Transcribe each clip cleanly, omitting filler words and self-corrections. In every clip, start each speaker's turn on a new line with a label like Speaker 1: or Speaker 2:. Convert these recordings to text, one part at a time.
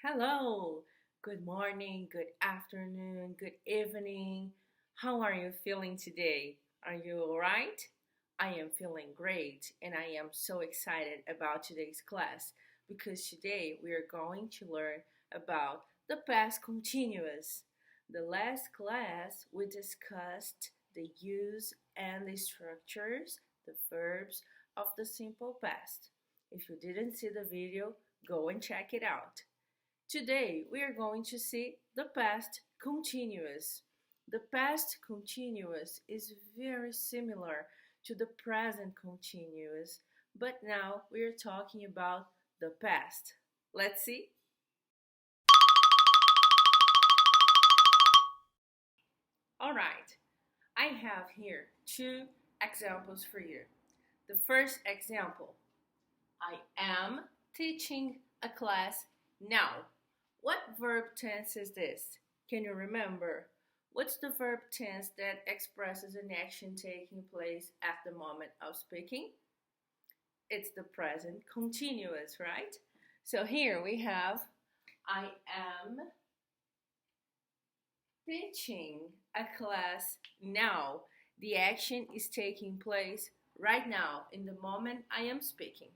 Speaker 1: Hello, good morning, good afternoon, good evening. How are you feeling today? Are you all right? I am feeling great and I am so excited about today's class because today we are going to learn about the past continuous. The last class we discussed the use and the structures, the verbs of the simple past. If you didn't see the video, go and check it out. Today we are going to see the past continuous. The past continuous is very similar to the present continuous, but now we are talking about the past. Let's see. All right, I have here two examples for you. The first example, I am teaching a class now. What verb tense is this? Can you remember? What's the verb tense that expresses an action taking place at the moment of speaking? It's the present continuous, right? So here we have I am teaching a class now. The action is taking place right now in the moment I am speaking.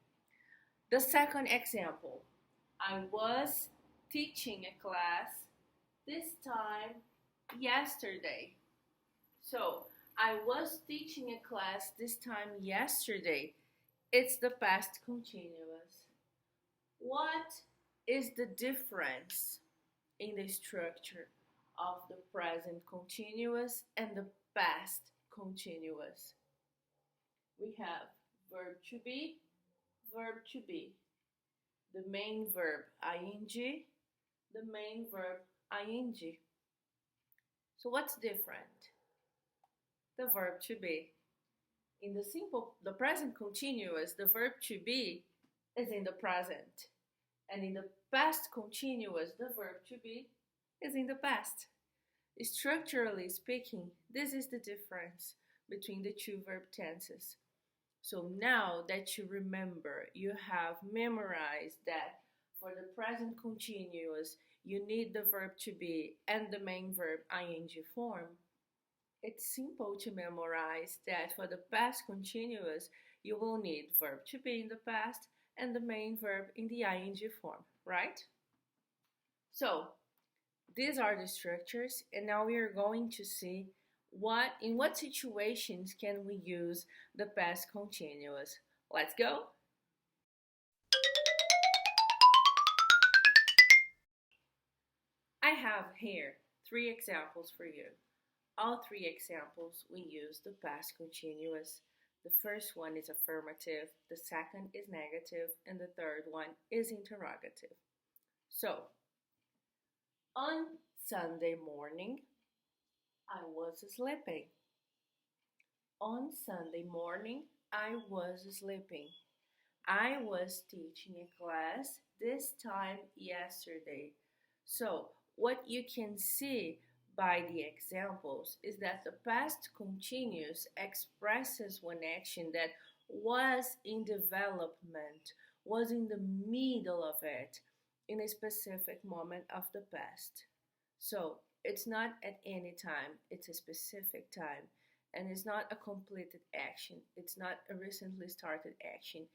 Speaker 1: The second example, I was teaching a class this time yesterday. So, I was teaching a class this time yesterday. It's the past continuous. What is the difference in the structure of the present continuous and the past continuous? We have verb to be, verb to be. The main verb ing, the main verb ing. So what's different? The verb to be. In the present continuous, the verb to be is in the present. And in the past continuous, the verb to be is in the past. Structurally speaking, this is the difference between the two verb tenses. So now that you remember, you have memorized that for the present continuous, you need the verb to be and the main verb ing form. It's simple to memorize that for the past continuous, you will need verb to be in the past and the main verb in the ing form, right? So, these are the structures, and now we are going to see in what situations can we use the past continuous. Let's go. I have here three examples for you. All three examples we use the past continuous. The first one is affirmative, the second is negative, and the third one is interrogative. So, on Sunday morning, I was sleeping. On Sunday morning, I was sleeping. I was teaching a class this time yesterday. So, what you can see by the examples is that the past continuous expresses one action that was in development, was in the middle of it, in a specific moment of the past. So it's not at any time, it's a specific time. And it's not a completed action, it's not a recently started action,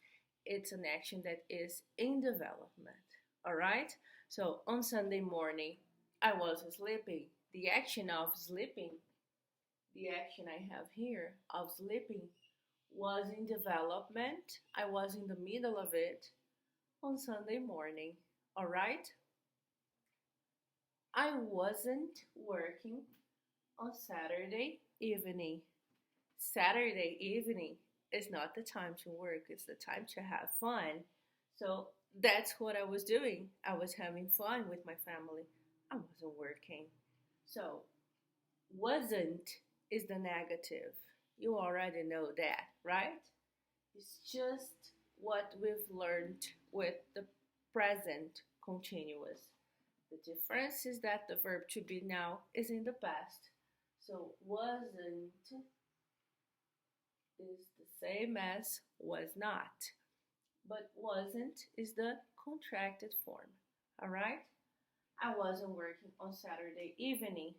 Speaker 1: it's an action that is in development. All right? So on Sunday morning, I was sleeping. The action of sleeping, the action I have here of sleeping, was in development. I was in the middle of it on Sunday morning. All right? I wasn't working on Saturday evening. Saturday evening is not the time to work, it's the time to have fun. So that's what I was doing. I was having fun with my family. I wasn't working. So, wasn't is the negative. You already know that, right? It's just what we've learned with the present continuous. The difference is that the verb to be now is in the past. So, wasn't is the same as was not. But wasn't is the contracted form. All right? I wasn't working on Saturday evening.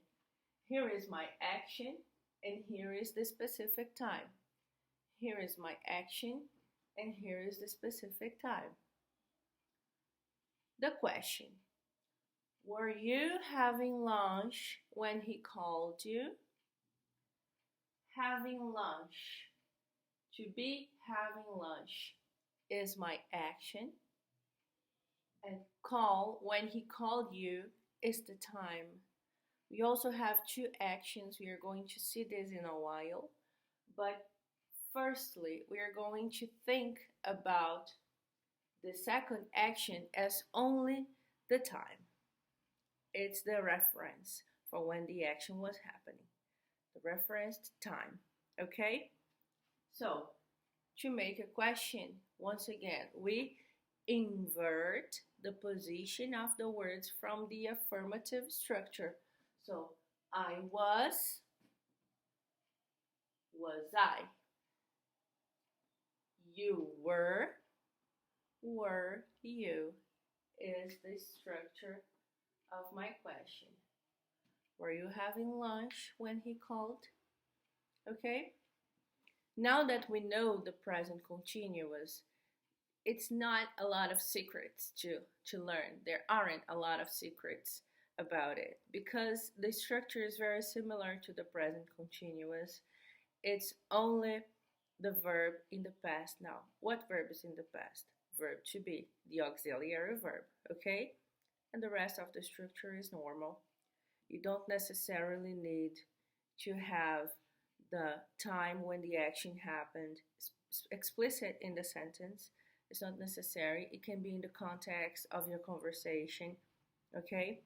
Speaker 1: Here is my action, and here is the specific time. Here is my action, and here is the specific time. The question: were you having lunch when he called you? Having lunch. To be having lunch is my action. And call, when he called you, is the time. We also have two actions. We are going to see this in a while. But firstly, we are going to think about the second action as only the time. It's the reference for when the action was happening. The referenced time. Okay? So, to make a question, once again, we invert the position of the words from the affirmative structure. So, I was I. You were you, is the structure of my question. Were you having lunch when he called? Okay? Now that we know the present continuous, it's not a lot of secrets to learn. There aren't a lot of secrets about it because the structure is very similar to the present continuous. It's only the verb in the past now. What verb is in the past? Verb to be, the auxiliary verb, okay? And the rest of the structure is normal. You don't necessarily need to have the time when the action happened explicit in the sentence. It's not necessary. It can be in the context of your conversation, okay?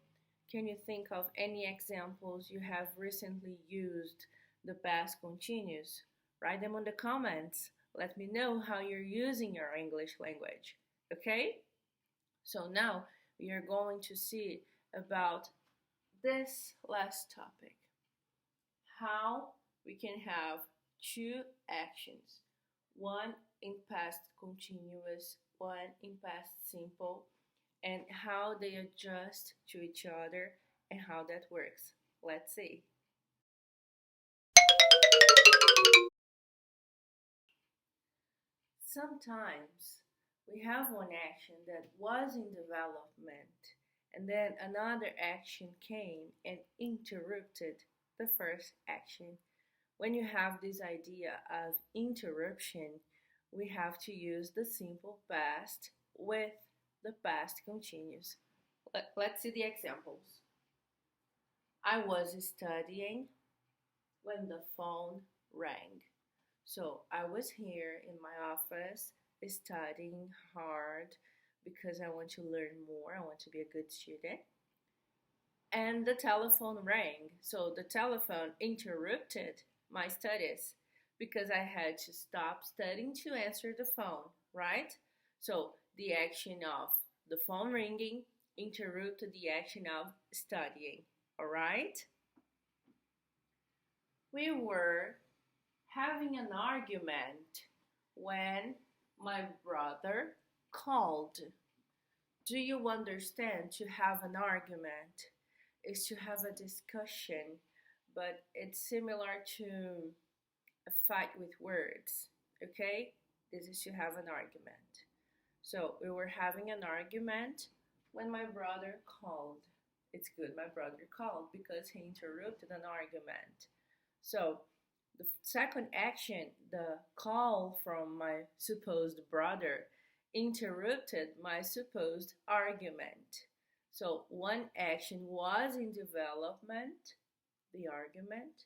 Speaker 1: Can you think of any examples you have recently used the past continuous? Write them on the comments. Let me know how you're using your English language, okay? So now we are going to see about this last topic, how we can have two actions, one in past continuous, one in past simple, and how they adjust to each other and how that works. Let's see. Sometimes we have one action that was in development and then another action came and interrupted the first action. When you have this idea of interruption, we have to use the simple past with the past continuous. Let's see the examples. I was studying when the phone rang. So I was here in my office studying hard because I want to learn more. I want to be a good student. And the telephone rang. So the telephone interrupted my studies because I had to stop studying to answer the phone, right? So the action of the phone ringing interrupted the action of studying, all right? We were having an argument when my brother called. Do you understand? To have an argument is to have a discussion, but it's similar to a fight with words, okay? This is to have an argument. So we were having an argument when my brother called. It's good my brother called because he interrupted an argument. So the second action, the call from my supposed brother, interrupted my supposed argument. So one action was in development, the argument,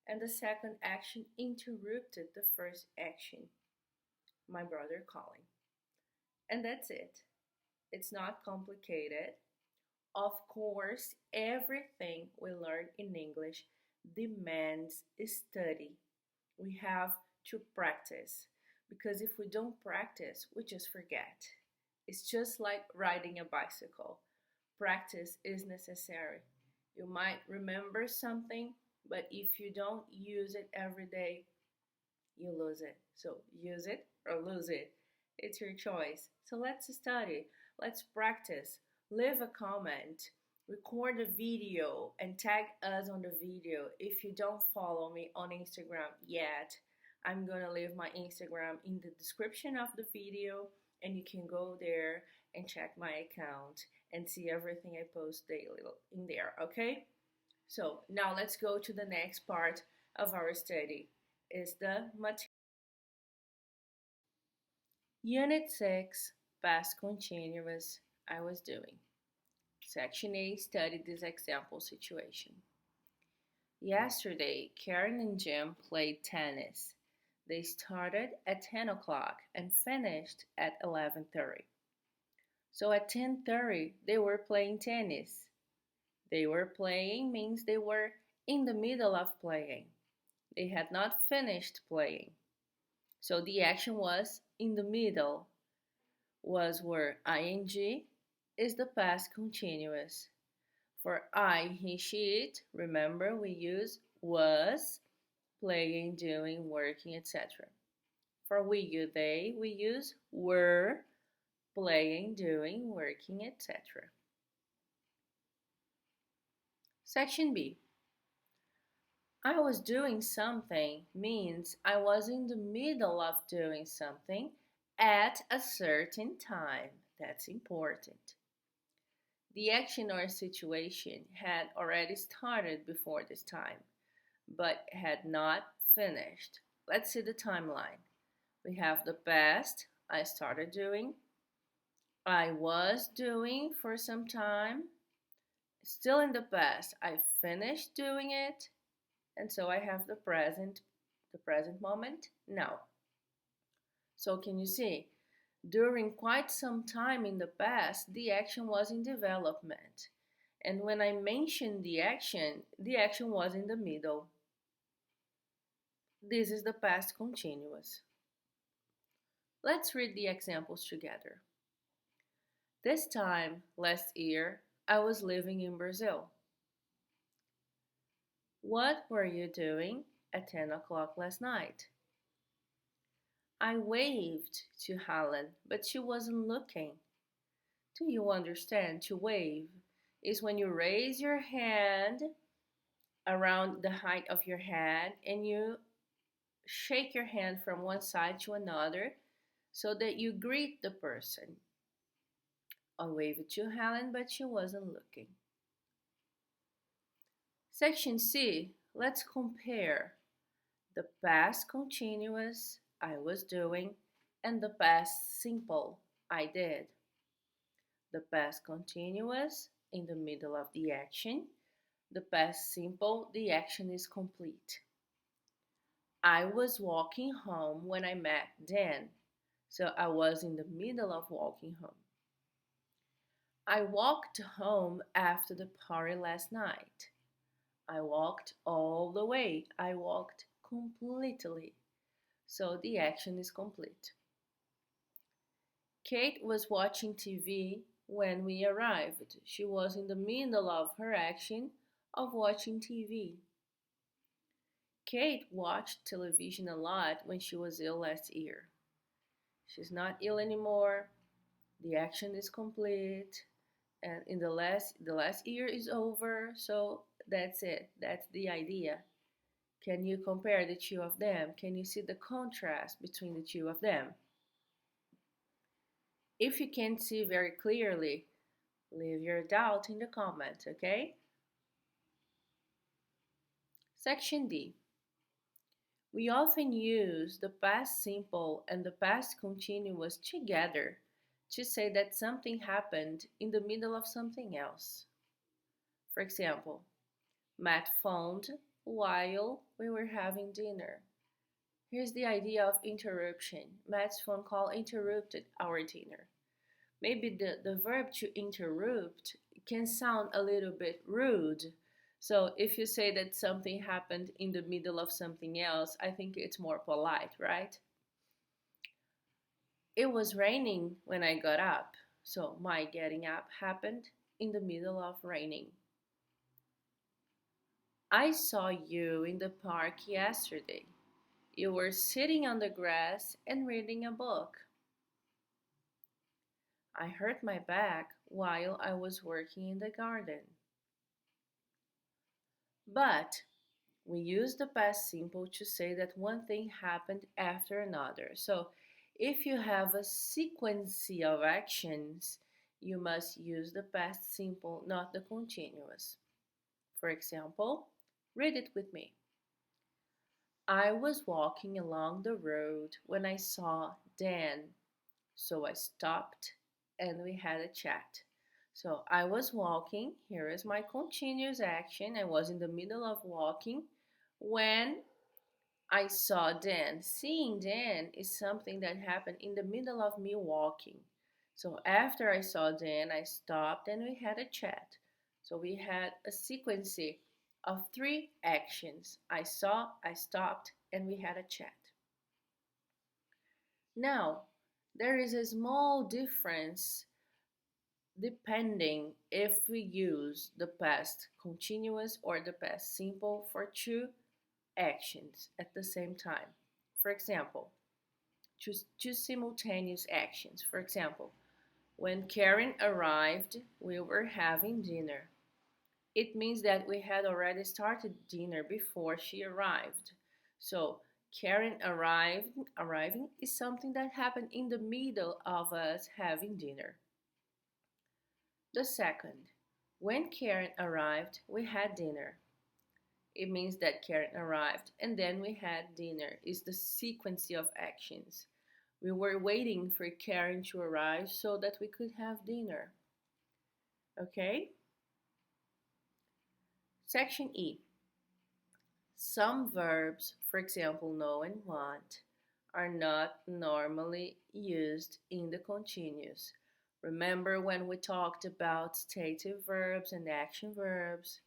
Speaker 1: and the second action interrupted the first action, my brother calling. And that's it. It's not complicated. Of course, everything we learn in English demands study. We have to practice because if we don't practice, we just forget. It's just like riding a bicycle. Practice is necessary. You might remember something, but if you don't use it every day, you lose it. So use it or lose it. It's your choice. So let's study. Let's practice. Leave a comment record a video and tag us on the video. If you don't follow me on Instagram yet, I'm gonna leave my Instagram in the description of the video, and you can go there and check my account and see everything I post daily in there, okay? So now let's go to the next part of our study, is the material. Unit 6, past continuous, I was doing. Section A studied this example situation. Yesterday, Karen and Jim played tennis. They started at 10 o'clock and finished at 11:30. So at 10:30, they were playing tennis. They were playing means they were in the middle of playing. They had not finished playing. So the action was in the middle, was where ing is the past continuous. For I, he, she, it, remember we use was, playing, doing, working, etc. For we, you, they, we use were, playing, doing, working, etc. Section B. I was doing something means I was in the middle of doing something at a certain time. That's important. The action or situation had already started before this time, but had not finished. Let's see the timeline. We have the past, I started doing. I was doing for some time. Still in the past, I finished doing it. And so I have the present moment now. So can you see? During quite some time in the past, the action was in development. And when I mentioned the action was in the middle. This is the past continuous. Let's read the examples together. This time, last year, I was living in Brazil. What were you doing at 10 o'clock last night? I waved to Helen, but she wasn't looking. Do you understand? To wave is when you raise your hand around the height of your head and you shake your hand from one side to another so that you greet the person. I waved to Helen, but she wasn't looking. Section C, let's compare the past continuous, I was doing, and the past simple, I did. The past continuous, in the middle of the action. The past simple, the action is complete. I was walking home when I met Dan, so I was in the middle of walking home. I walked home after the party last night. I walked all the way. I walked completely. So the action is complete. Kate was watching TV when we arrived. She was in the middle of her action of watching TV. Kate watched television a lot when she was ill last year. She's not ill anymore. The action is complete. And in the last year is over, so that's it. That's the idea. Can you compare the two of them? Can you see the contrast between the two of them? If you can't see very clearly, leave your doubt in the comments, okay? Section D. We often use the past simple and the past continuous together to say that something happened in the middle of something else. For example, Matt phoned while we were having dinner. Here's the idea of interruption. Matt's phone call interrupted our dinner. Maybe the verb to interrupt can sound a little bit rude. So if you say that something happened in the middle of something else, I think it's more polite, right? It was raining when I got up, so my getting up happened in the middle of raining. I saw you in the park yesterday. You were sitting on the grass and reading a book. I hurt my back while I was working in the garden. But we use the past simple to say that one thing happened after another. So if you have a sequence of actions, you must use the past simple, not the continuous. For example, read it with me. I was walking along the road when I saw Dan, so I stopped and we had a chat. So I was walking, here is my continuous action. I was in the middle of walking when I saw Dan. Seeing Dan is something that happened in the middle of me walking. So after I saw Dan, I stopped and we had a chat. So we had a sequence of three actions. I saw, I stopped, and we had a chat. Now, there is a small difference depending if we use the past continuous or the past simple for two actions at the same time. For example, two simultaneous actions. For example, when Karen arrived, we were having dinner. It means that we had already started dinner before she arrived. So Karen arriving is something that happened in the middle of us having dinner. The second, when Karen arrived, we had dinner. It means that Karen arrived and then we had dinner. Is the sequence of actions. We were waiting for Karen to arrive so that we could have dinner. Okay? Section E. Some verbs, for example, know and want, are not normally used in the continuous. Remember when we talked about stative verbs and action verbs?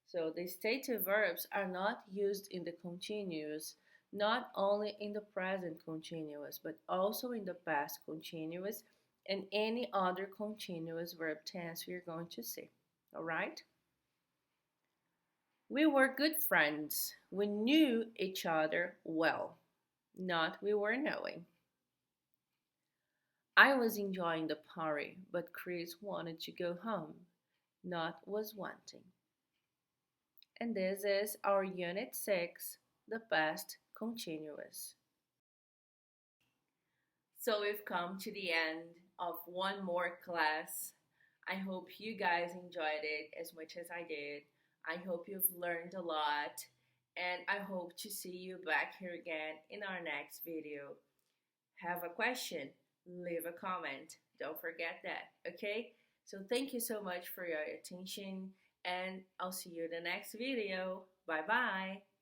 Speaker 1: So the stative verbs are not used in the continuous, not only in the present continuous, but also in the past continuous and any other continuous verb tense we're going to see. All right? We were good friends. We knew each other well. Not we were knowing. I was enjoying the party, but Chris wanted to go home. Not was wanting. And this is our Unit 6, the past continuous. So we've come to the end of one more class. I hope you guys enjoyed it as much as I did. I hope you've learned a lot, and I hope to see you back here again in our next video. Have a question? Leave a comment. Don't forget that, okay? So thank you so much for your attention, and I'll see you in the next video. Bye-bye.